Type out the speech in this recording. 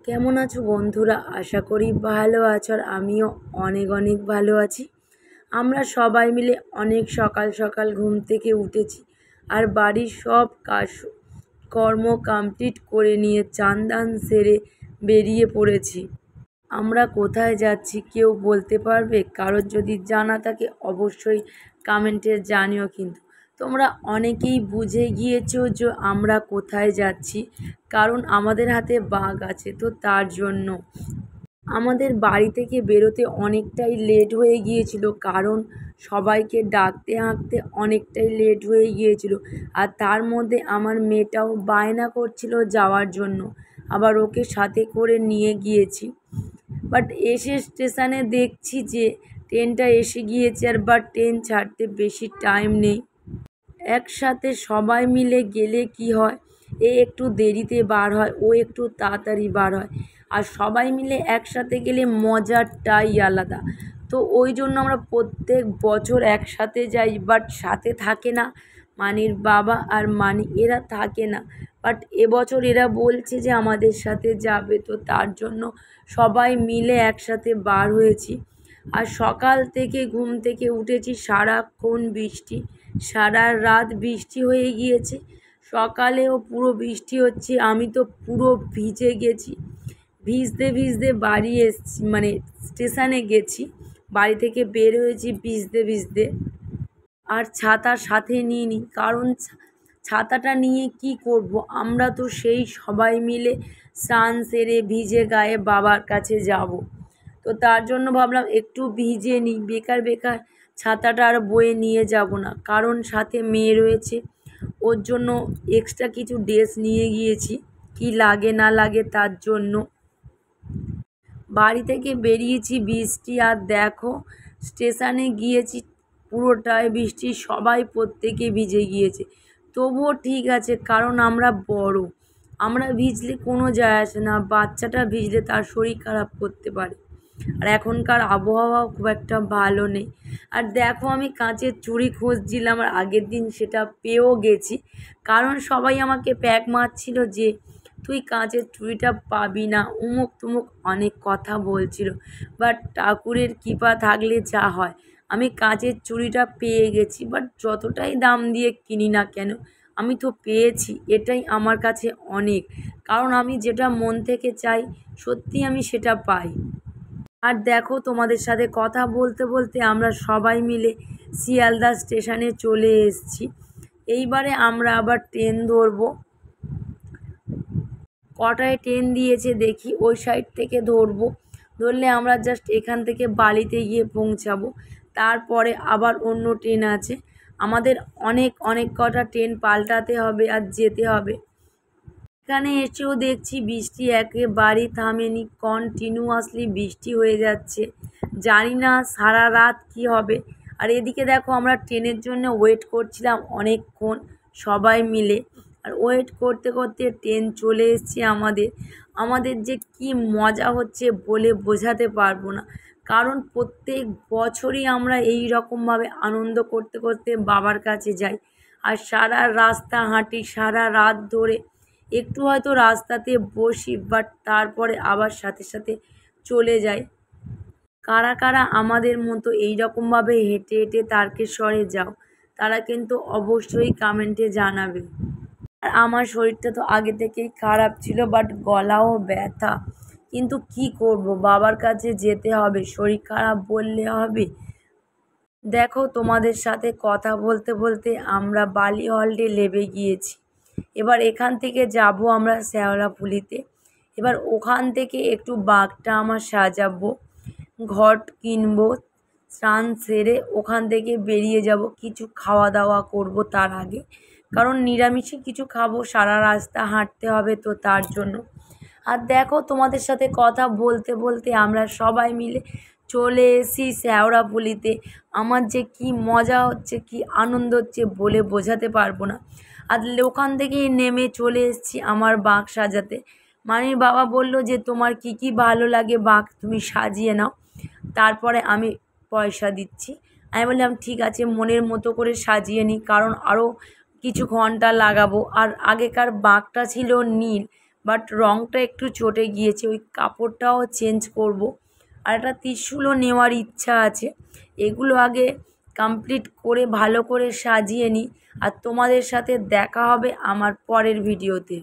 কেমন আছো বন্ধুরা? আশা করি ভালো আছো আর আমিও অনেক অনেক ভালো আছি। আমরা সবাই মিলে অনেক সকাল সকাল ঘুম থেকে উঠেছি আর বাড়ির সব কাজ কর্ম কমপ্লিট করে নিয়ে চান দান সেরে বেরিয়ে পড়েছি। আমরা কোথায় যাচ্ছি কেউ বলতে পারবে? কারোর যদি জানা থাকে অবশ্যই কমেন্টে জানিও। কিন্তু তোমরা অনেকেই বুঝে গিয়েছো যে আমরা কোথায় যাচ্ছি, কারণ আমাদের হাতে বাঘ আছে, তো তার জন্য আমাদের বাড়ি থেকে বেরোতে অনেকটাই লেট হয়ে গিয়েছিল, কারণ সবাইকে ডাকতে হাঁকতে অনেকটাই লেট হয়ে গিয়েছিল। আর তার মধ্যে আমার মেয়েটাও বায়না করছিল যাওয়ার জন্য, আবার ওকে সাথে করে নিয়ে গিয়েছি। বাট এসে স্টেশনে দেখছি যে ট্রেনটা এসে গিয়েছে, আর ট্রেন ছাড়তে বেশি টাইম নেই। একসাথে সবাই মিলে গেলে কি হয়, এ একটু দেরিতে বার হয়, ও একটু তাড়াতাড়ি বার হয়, আর সবাই মিলে একসাথে গেলে মজাটাই আলাদা। তো ওই জন্য আমরা প্রত্যেক বছর একসাথে যাই, বাট সাথে থাকে না মানির বাবা আর মানি, এরা থাকে না। বাট এবছর এরা বলছে যে আমাদের সাথে যাবে, তো তার জন্য সবাই মিলে একসাথে বার হয়েছি। আর সকাল থেকে ঘুম থেকে উঠেছি, সারাক্ষণ বৃষ্টি, সারা রাত বৃষ্টি হয়ে গিয়েছে, সকালেও পুরো বৃষ্টি হচ্ছে। আমি তো পুরো ভিজে গেছি, ভিজতে ভিজতে বাড়ি এসছি, মানে স্টেশনে গেছি, বাড়ি থেকে বের হয়েছি ভিজতে ভিজতে। আর ছাতা সাথে নিইনি, কারণ ছাতাটা নিয়ে কি করব, আমরা তো সেই সবাই মিলে স্নান সেরে ভিজে গায়ে বাবার কাছে যাব। তো তার জন্য ভাবলাম একটু ভিজে নিই, বেকার বেকার ছাতাটা আর বয়ে নিয়ে যাব না, কারণ সাথে মেয়ে রয়েছে, ওর জন্য এক্সট্রা কিছু ড্রেস নিয়ে গিয়েছি, কি লাগে না লাগে তার জন্য। বাড়ি থেকে বেরিয়েছি বৃষ্টি, আর দেখো স্টেশনে গিয়েছি পুরোটাই বৃষ্টি, সবাই প্রত্যেকে ভিজে গিয়েছে। তবুও ঠিক আছে, কারণ আমরা বড়, আমরা ভিজলে কোনো যায় আসে না, বাচ্চাটা ভিজলে তার শরীর খারাপ করতে পারে। আর এখনকার আবহাওয়াও খুব একটা ভালো নেই। আর দেখো আমি কাঁচের চুড়ি খুঁজছিলাম, আর আগের দিন সেটা পেয়েও গেছি, কারণ সবাই আমাকে প্যাক মারছিল যে তুই কাঁচের চুড়িটা পাবি না, উমুক তুমুক অনেক কথা বলছিল। বাট ঠাকুরের কৃপা থাকলে যা হয়, আমি কাঁচের চুড়িটা পেয়ে গেছি। বাট যতটাই দাম দিয়ে কিনি না কেন, আমি তো পেয়েছি, এটাই আমার কাছে অনেক, কারণ আমি যেটা মন থেকে চাই সত্যি আমি সেটা পাই। আর দেখো তোমাদের সাথে কথা বলতে বলতে আমরা সবাই মিলে শিয়ালদা স্টেশনে চলে এসেছি। এইবারে আমরা আবার ট্রেন ধরবো। কটায় ট্রেন দিয়েছে দেখি, ওই সাইড থেকে ধরবো, ধরলে আমরা জাস্ট এখান থেকে বালিতে গিয়ে পৌঁছাবো। তারপরে আবার অন্য ট্রেন আছে, আমাদের অনেক অনেক কটা ট্রেন পাল্টাতে হবে আর যেতে হবে। এখানে এসেও দেখছি বৃষ্টি একেবারেই থামেনি, কন্টিনিউয়াসলি বৃষ্টি হয়ে যাচ্ছে, জানি না সারা রাত কি হবে। আর এদিকে দেখো আমরা ট্রেনের জন্য ওয়েট করছিলাম অনেকক্ষণ সবাই মিলে, আর ওয়েট করতে করতে ট্রেন চলে এসেছে আমাদের। আমাদের যে কি মজা হচ্ছে বলে বোঝাতে পারবো না, কারণ প্রত্যেক বছরই আমরা এই রকমভাবে আনন্দ করতে করতে বাবার কাছে যাই, আর সারা রাস্তা হাঁটি সারা রাত ধরে। একটু হয়তো রাস্তাতে বসি, বাট তারপরে আবার সাথে সাথে চলে যাই। কারা কারা আমাদের মতো এই রকমভাবে হেঁটে হেঁটে তারকেশ্বরে যাও, তারা কিন্তু অবশ্যই কমেন্টে জানাবে। আর আমার শরীরটা তো আগে থেকেই খারাপ ছিল, বাট গলাও ব্যথা, কিন্তু কি করব, বাবার কাছে যেতে হবে, শরীর খারাপ বললে হবে। দেখো তোমাদের সাথে কথা বলতে বলতে আমরা বালি হল্টে নেমে গিয়েছি। এবার এখান থেকে যাব আমরা শ্যাওড়াফুলিতে। এবার ওখান থেকে একটু বাঘটা আমার সাজাবো, ঘট কিনবো, স্নান সেরে ওখান থেকে বেরিয়ে যাব, কিছু খাওয়া দাওয়া করব তার আগে, কারণ নিরামিষই কিছু খাবো, সারা রাস্তা হাঁটতে হবে তো তার জন্য। আর দেখো তোমাদের সাথে কথা বলতে বলতে আমরা সবাই মিলে চলে এসেছি শ্যাওড়াফুলিতে। আমার যে কি মজা হচ্ছে, কি আনন্দ হচ্ছে বলে বোঝাতে পারবো না। আর ওখান থেকেই নেমে চলে এসেছি আমার বাঁক সাজাতে। মানির বাবা বলল যে তোমার কি কি ভালো লাগে বাঁক তুমি সাজিয়ে নাও, তারপরে আমি পয়সা দিচ্ছি। আমি বললাম ঠিক আছে, মনের মতো করে সাজিয়ে নিই, কারণ আরও কিছু ঘন্টা লাগাবো। আর আগেকার বাঁকটা ছিল নীল, বাট রঙটা একটু চটে গিয়েছে, ওই কাপড়টাও চেঞ্জ করব। আর একটা ত্রিশূলও নেওয়ার ইচ্ছা আছে। এগুলো আগে কমপ্লিট করে ভালো করে সাজিয়ে নিই, আর তোমাদের সাথে দেখা হবে আমার পরের ভিডিওতে।